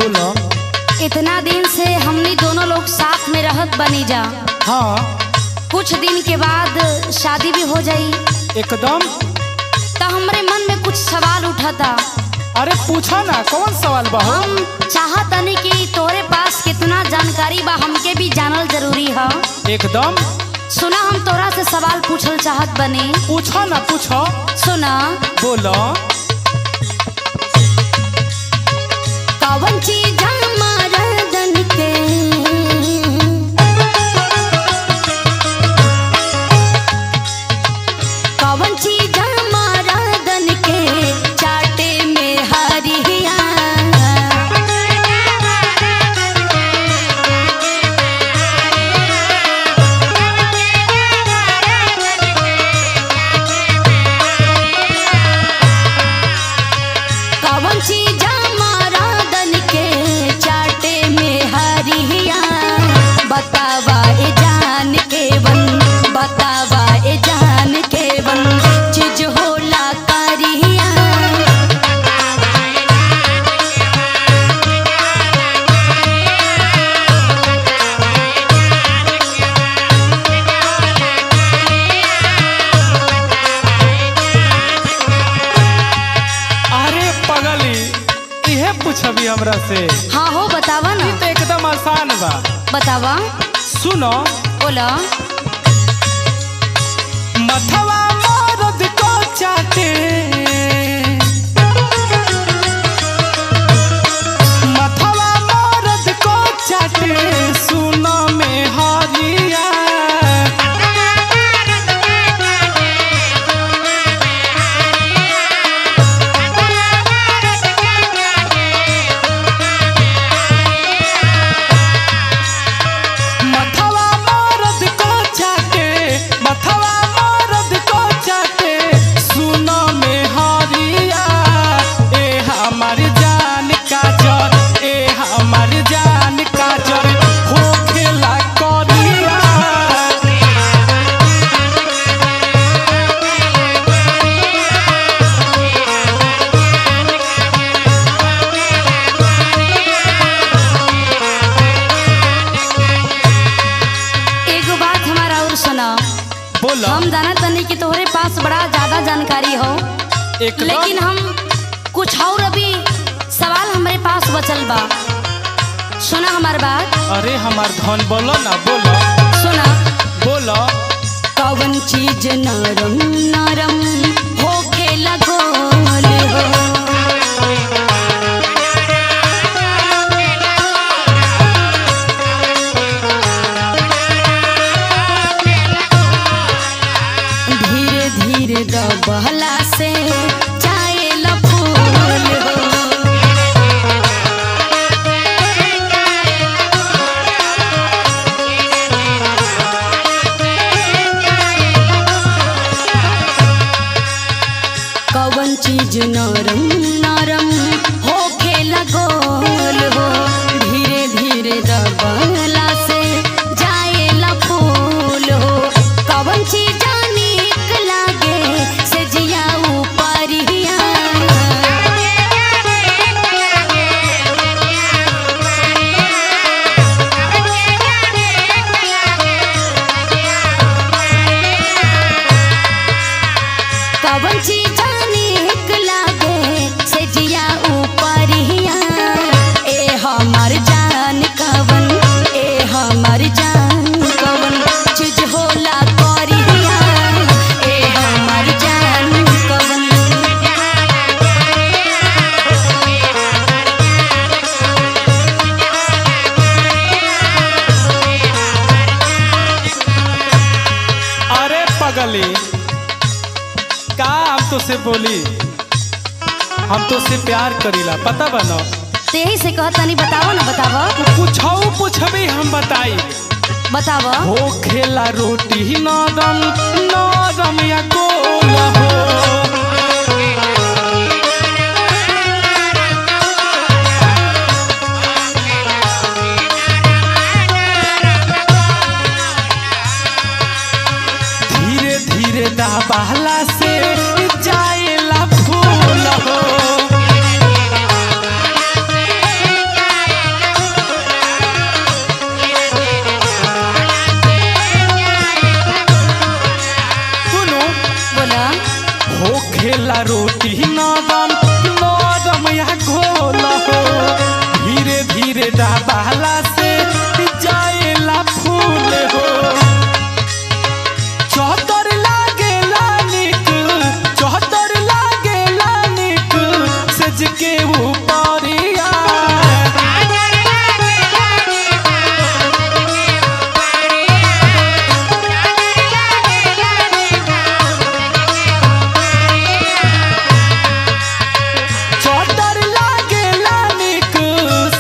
बोलो। इतना दिन से हमनी दोनों लोग साथ में रहत बनी जा। हाँ कुछ दिन के बाद शादी भी हो जाई एकदम। तो हमारे मन में कुछ सवाल उठा था। अरे पूछो ना, कौन सवाल बा? हम चाहतनी कि तोरे पास कितना जानकारी बा हमके भी जानल जरूरी है। एकदम। सुना, हम तोरा से सवाल पूछल चाहत बनी। पूछो ना, पूछो। सुना, बोलो। कौन चीज मर्दन के कौन चीज मर्दन के चाटे में हरिया कौन चीज मर्दन के चाटे में हरिया बतावा ए जान के बन बतावा ए जान के बन चीज होला करिया अरे पगली, इहे पूछबी हमरा से? हाँ हो, बतावा ना। तो एकदम आसान बा। बतावा। सुनो। बोला। मथवा मर्द को चाटे, मथवा मर्द को चाटे, सुनो में हरिया। मथवा मर्द को चाटे, मथवा मर्द को चाटे, सुनो में हरिया। ए हमार जान काजर, ए हमार जान काजर, होखेला करिया। एगो बात हमारा और सुना। बोलो। हम जानत तनी कि तोहरे पास बड़ा ज्यादा जानकारी हो, एकदम। लेकिन हम कुछ और अभी सवाल हमारे पास बचल बा। सुना हमार बात। अरे हमार धन, बोलो ना, बोलो। सुना। बोलो। कौन चीज नरम नरम होके लगोल हो धीरे धीरे दबहला से जाए फूल हो कौन चीज नरम नरम होके लगोल हो धीरे धीरे दबहला से जाए फूल हो कौन चीज नीक लागे से जिया ऊपरिया कौन चीज नीक लागे से जिया ऊपरिया ए हमर जान कवन ए हमर जान कवन चीज होला करिया ए हमर जान कवन अरे पगली, का हम तो से बोली, हम तो से प्यार करीला, पता बनो। तेही से कहत तनी बतावो ना। बतावो। पूछो पूछबी हम बताई। बतावो। हो खेला रोटी नरम नरम या गोल हो धीरे धीरे दबाला से जाएला फूल हो बोला हो खेला रोटी नरम नरम या घोल हो धीरे धीरे दबाला से जाएला फूल हो चौतर लागेला निक चौतर लागेला निक सज के ऊपरिया चौतर लागेला निक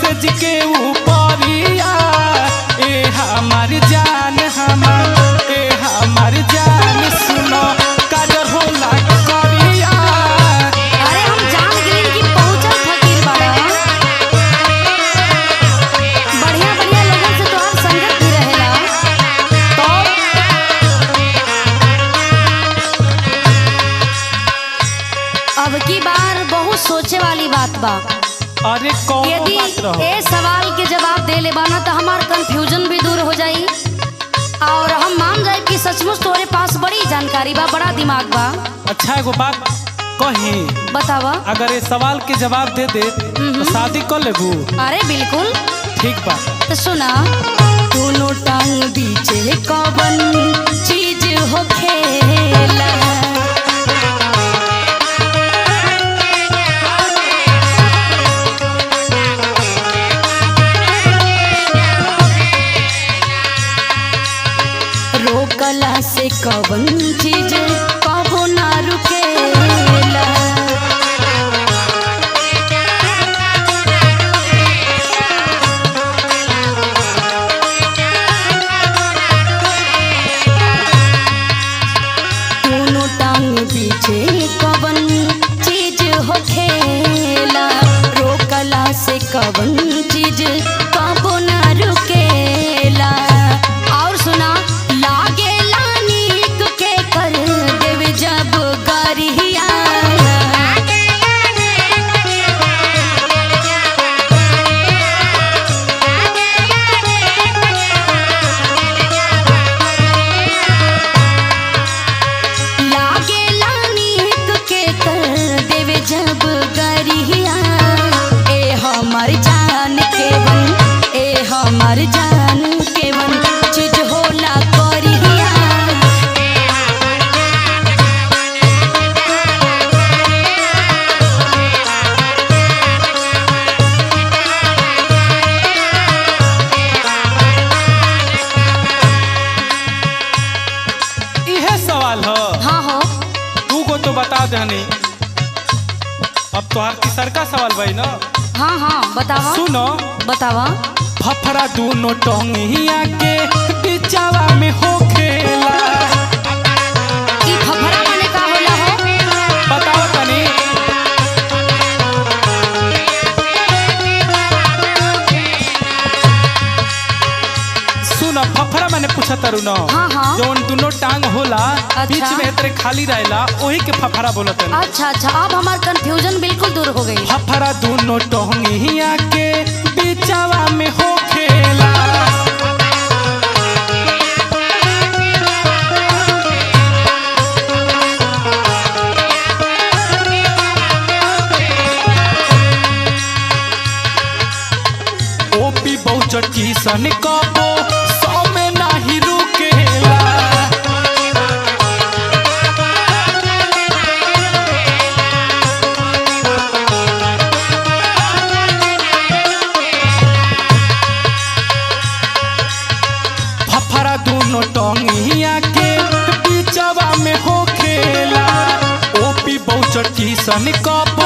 सज के ऊपरिया ए हमार जान सुनो काजर होला करिया अरे हम जान गइल कि पहुंचल फकीर बाड़ा बढ़िया बढ़िया लोगन से तोहार संगत भी रहेला अब की बार बहुत सोचे वाली बात बा अरे कौन यदि बात रहो ए सवाल के जवाब दे ले बाना तो हमार कंफ्यूजन भी दूर हो जाई और हम मान जाए कि सचमुच तोरे पास बड़ी जानकारी बा बड़ा दिमाग बा अच्छा एगो बात कही बतावा अगर ये सवाल के जवाब दे दे तो शादी कर लेबू अरे बिल्कुल ठीक बा तो सुना दोनों टांग बीचे कौन चीज हो खेला रोकला से कौन चीज कबो ना रुकेला दोनों टांग पीछे कौन चीज हो खेला रोकला से कौन चीज कबो ना रुकेला और सुना लागेला नीक के कर देव जब गरिया लागेला नीक के कर देव जब गरिया ए हमर जान के वन चीज होला करिया इहे सवाल हो हाँ हो तू को तो बता देनी अब तोहार तीसर का सवाल भाई ना हाँ हाँ बतावा सुनो बतावा फफड़ा दोनों टोंगिया के बिचावा में हो खेला ई फफड़ा माने का होला हो बताओ तनी सुनो फफड़ा मैंने पूछा तारू ना हाँ, हाँ। जौन दोनों टांग होला बीच अच्छा। में तेरे खाली रहेला वही के फफड़ा बोलत है अच्छा अच्छा अब हमार कंफ्यूजन बिल्कुल दूर हो गई फफड़ा दोनों टोंगिया के बिचावा में हो खेला ओपी बहुचटी सन कबो सौ में नाही रुकेला फफड़ा दोनों टोंगिया के बिचवा में हो खेला ओपी बहुचटी सन कबो